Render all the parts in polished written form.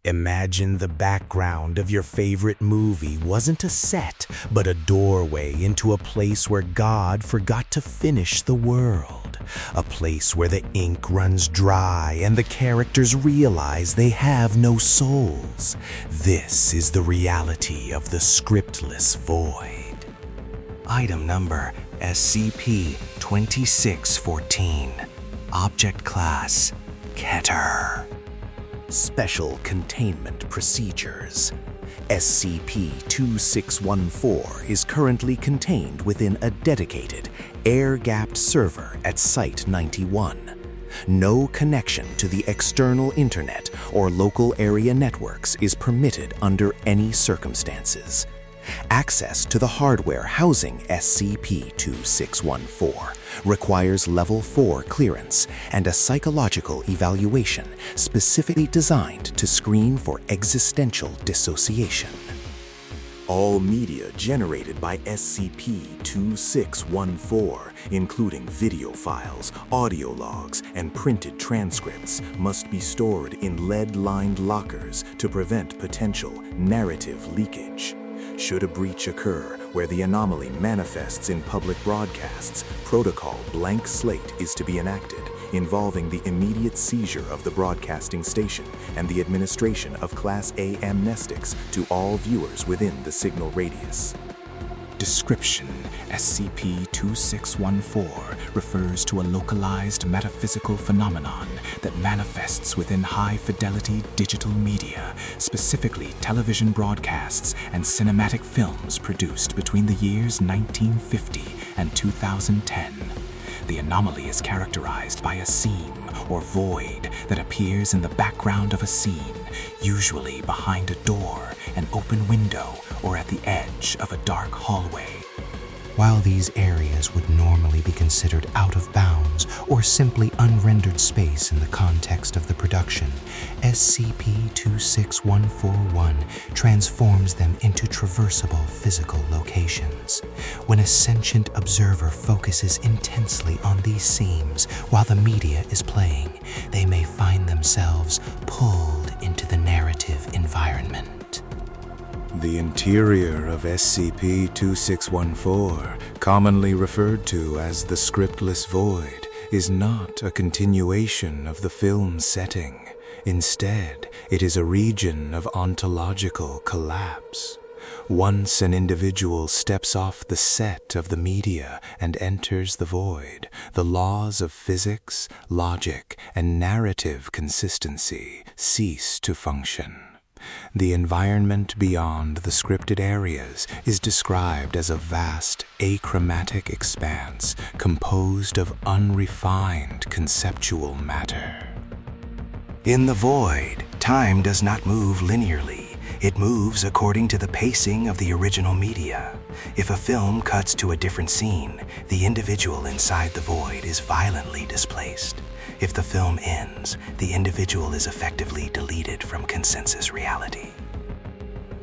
Imagine the background of your favorite movie wasn't a set, but a doorway into a place where God forgot to finish the world. A place where the ink runs dry and the characters realize they have no souls. This is the reality of the scriptless void. Item number SCP-2614. Object class Keter. Special Containment Procedures. SCP-2614 is currently contained within a dedicated, air-gapped server at Site-91. No connection to the external internet or local area networks is permitted under any circumstances. Access to the hardware housing SCP-2614 requires Level 4 clearance and a psychological evaluation specifically designed to screen for existential dissociation. All media generated by SCP-2614, including video files, audio logs, and printed transcripts, must be stored in lead-lined lockers to prevent potential narrative leakage. Should a breach occur where the anomaly manifests in public broadcasts, Protocol Blank Slate is to be enacted, involving the immediate seizure of the broadcasting station and the administration of Class A amnestics to all viewers within the signal radius. Description: SCP-2614 refers to a localized metaphysical phenomenon that manifests within high-fidelity digital media, specifically television broadcasts and cinematic films produced between the years 1950 and 2010. The anomaly is characterized by a seam or void that appears in the background of a scene, usually behind a door, an open window, or at the edge of a dark hallway. While these areas would normally be considered out of bounds or simply unrendered space in the context of the production, SCP-26141 transforms them into traversable physical locations. When a sentient observer focuses intensely on these seams while the media is playing, they may find themselves pulled into the narrative environment. The interior of SCP-2614, commonly referred to as the Scriptless Void, is not a continuation of the film's setting. Instead, it is a region of ontological collapse. Once an individual steps off the set of the media and enters the void, the laws of physics, logic, and narrative consistency cease to function. The environment beyond the scripted areas is described as a vast, achromatic expanse composed of unrefined conceptual matter. In the void, time does not move linearly. It moves according to the pacing of the original media. If a film cuts to a different scene, the individual inside the void is violently displaced. If the film ends, the individual is effectively deleted from consensus reality.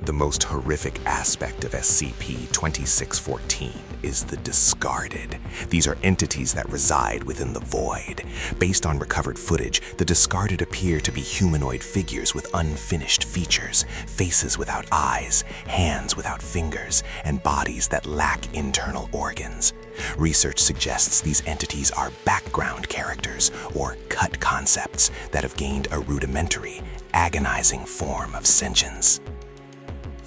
The most horrific aspect of SCP-2614 is the discarded. These are entities that reside within the void. Based on recovered footage, the discarded appear to be humanoid figures with unfinished features, faces without eyes, hands without fingers, and bodies that lack internal organs. Research suggests these entities are background characters or cut concepts that have gained a rudimentary, agonizing form of sentience.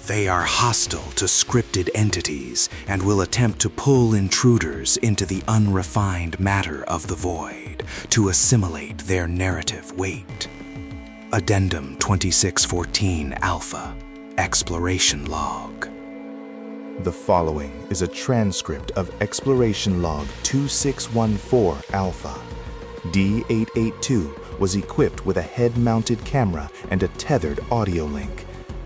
They are hostile to scripted entities and will attempt to pull intruders into the unrefined matter of the void to assimilate their narrative weight. Addendum 2614 Alpha. Exploration Log. The following is a transcript of Exploration Log 2614 Alpha. D882 was equipped with a head-mounted camera and a tethered audio link.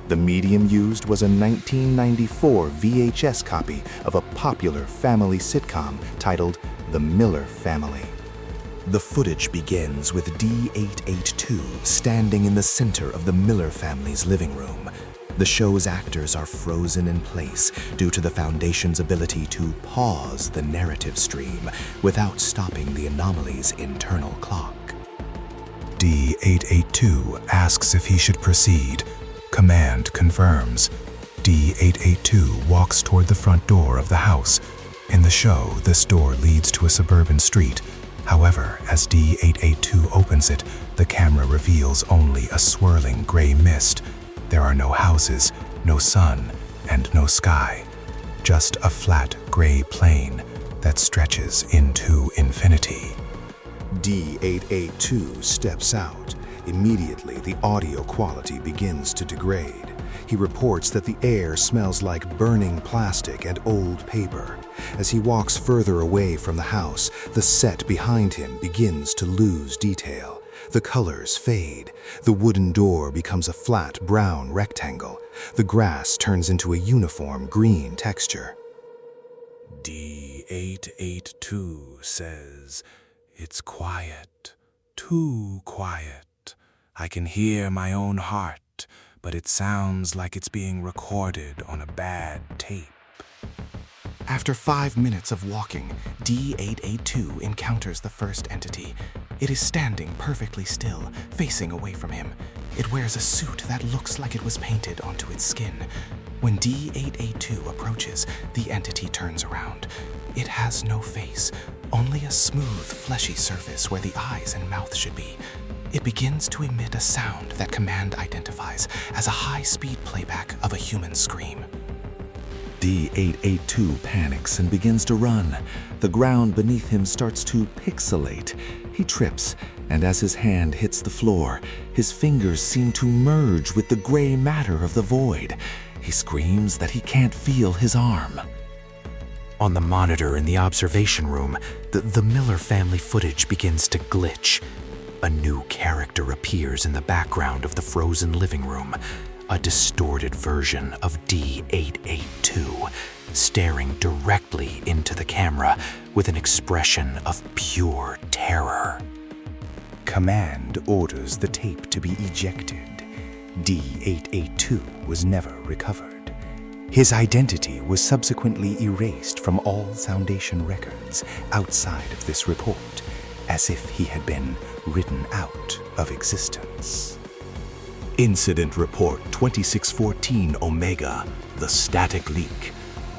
The medium used was a 1994 VHS copy of a popular family sitcom titled The Miller Family. The footage begins with D882 standing in the center of the Miller family's living room. The show's actors are frozen in place due to the Foundation's ability to pause the narrative stream without stopping the anomaly's internal clock. D882 asks if he should proceed. Command confirms. D882 walks toward the front door of the house. In the show, this door leads to a suburban street. However, as D882 opens it, the camera reveals only a swirling gray mist. There are no houses, no sun, and no sky. Just a flat gray plain that stretches into infinity. D882 steps out. Immediately, the audio quality begins to degrade. He reports that the air smells like burning plastic and old paper. As he walks further away from the house, the set behind him begins to lose detail. The colors fade. The wooden door becomes a flat brown rectangle. The grass turns into a uniform green texture. D882 says, "It's quiet, too quiet. I can hear my own heart, but it sounds like it's being recorded on a bad tape." After 5 minutes of walking, D882 encounters the first entity. It is standing perfectly still, facing away from him. It wears a suit that looks like it was painted onto its skin. When D882 approaches, the entity turns around. It has no face, only a smooth, fleshy surface where the eyes and mouth should be. It begins to emit a sound that Command identifies as a high-speed playback of a human scream. D882 panics and begins to run. The ground beneath him starts to pixelate. He trips, and as his hand hits the floor, his fingers seem to merge with the gray matter of the void. He screams that he can't feel his arm. On the monitor in the observation room, the Miller family footage begins to glitch. A new character appears in the background of the frozen living room, a distorted version of D882, staring directly into the camera with an expression of pure terror. Command orders the tape to be ejected. D882 was never recovered. His identity was subsequently erased from all Foundation records outside of this report, as if he had been written out of existence. Incident Report 2614 Omega, the static leak.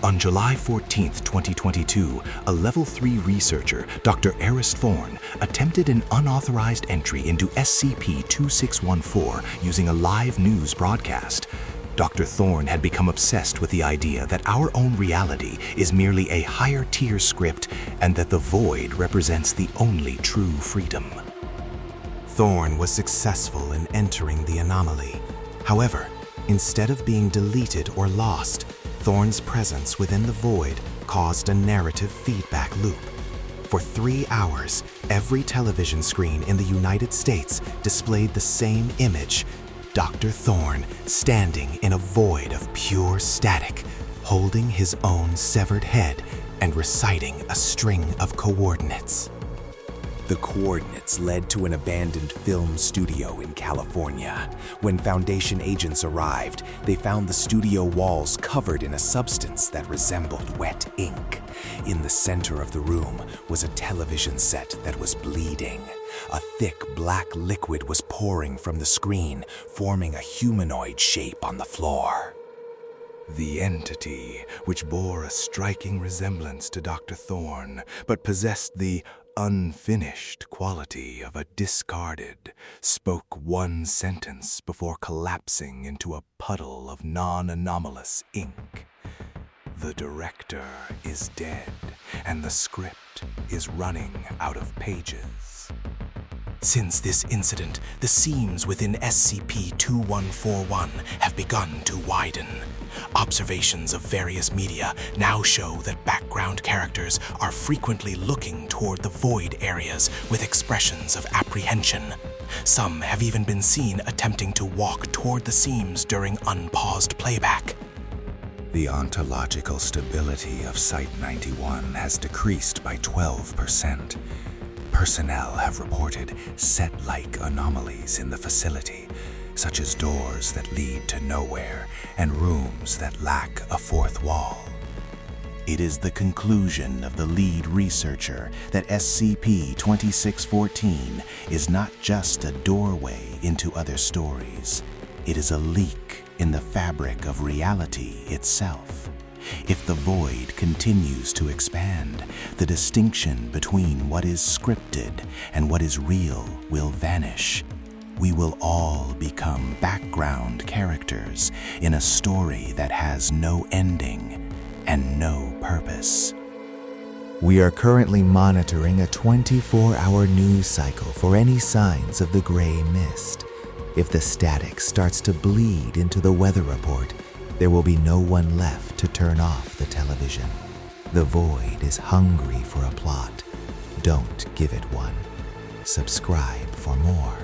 On July 14, 2022, a Level 3 researcher, Dr. Eris Thorne, attempted an unauthorized entry into SCP-2614 using a live news broadcast. Dr. Thorne had become obsessed with the idea that our own reality is merely a higher-tier script and that the void represents the only true freedom. Thorne was successful in entering the anomaly. However, instead of being deleted or lost, Thorne's presence within the void caused a narrative feedback loop. For 3 hours, every television screen in the United States displayed the same image: Dr. Thorne standing in a void of pure static, holding his own severed head and reciting a string of coordinates. The coordinates led to an abandoned film studio in California. When Foundation agents arrived, they found the studio walls covered in a substance that resembled wet ink. In the center of the room was a television set that was bleeding. A thick black liquid was pouring from the screen, forming a humanoid shape on the floor. The entity, which bore a striking resemblance to Dr. Thorne, but possessed the unfinished quality of a discarded, spoke one sentence before collapsing into a puddle of non-anomalous ink. The director is dead, and the script is running out of pages. Since this incident, the seams within SCP-2141 have begun to widen. Observations of various media now show that background characters are frequently looking toward the void areas with expressions of apprehension. Some have even been seen attempting to walk toward the seams during unpaused playback. The ontological stability of Site-91 has decreased by 12%. Personnel have reported set-like anomalies in the facility, such as doors that lead to nowhere and rooms that lack a fourth wall. It is the conclusion of the lead researcher that SCP-2614 is not just a doorway into other stories. It is a leak in the fabric of reality itself. If the void continues to expand, the distinction between what is scripted and what is real will vanish. We will all become background characters in a story that has no ending and no purpose. We are currently monitoring a 24-hour news cycle for any signs of the gray mist. If the static starts to bleed into the weather report, there will be no one left to turn off the television. The void is hungry for a plot. Don't give it one. Subscribe for more.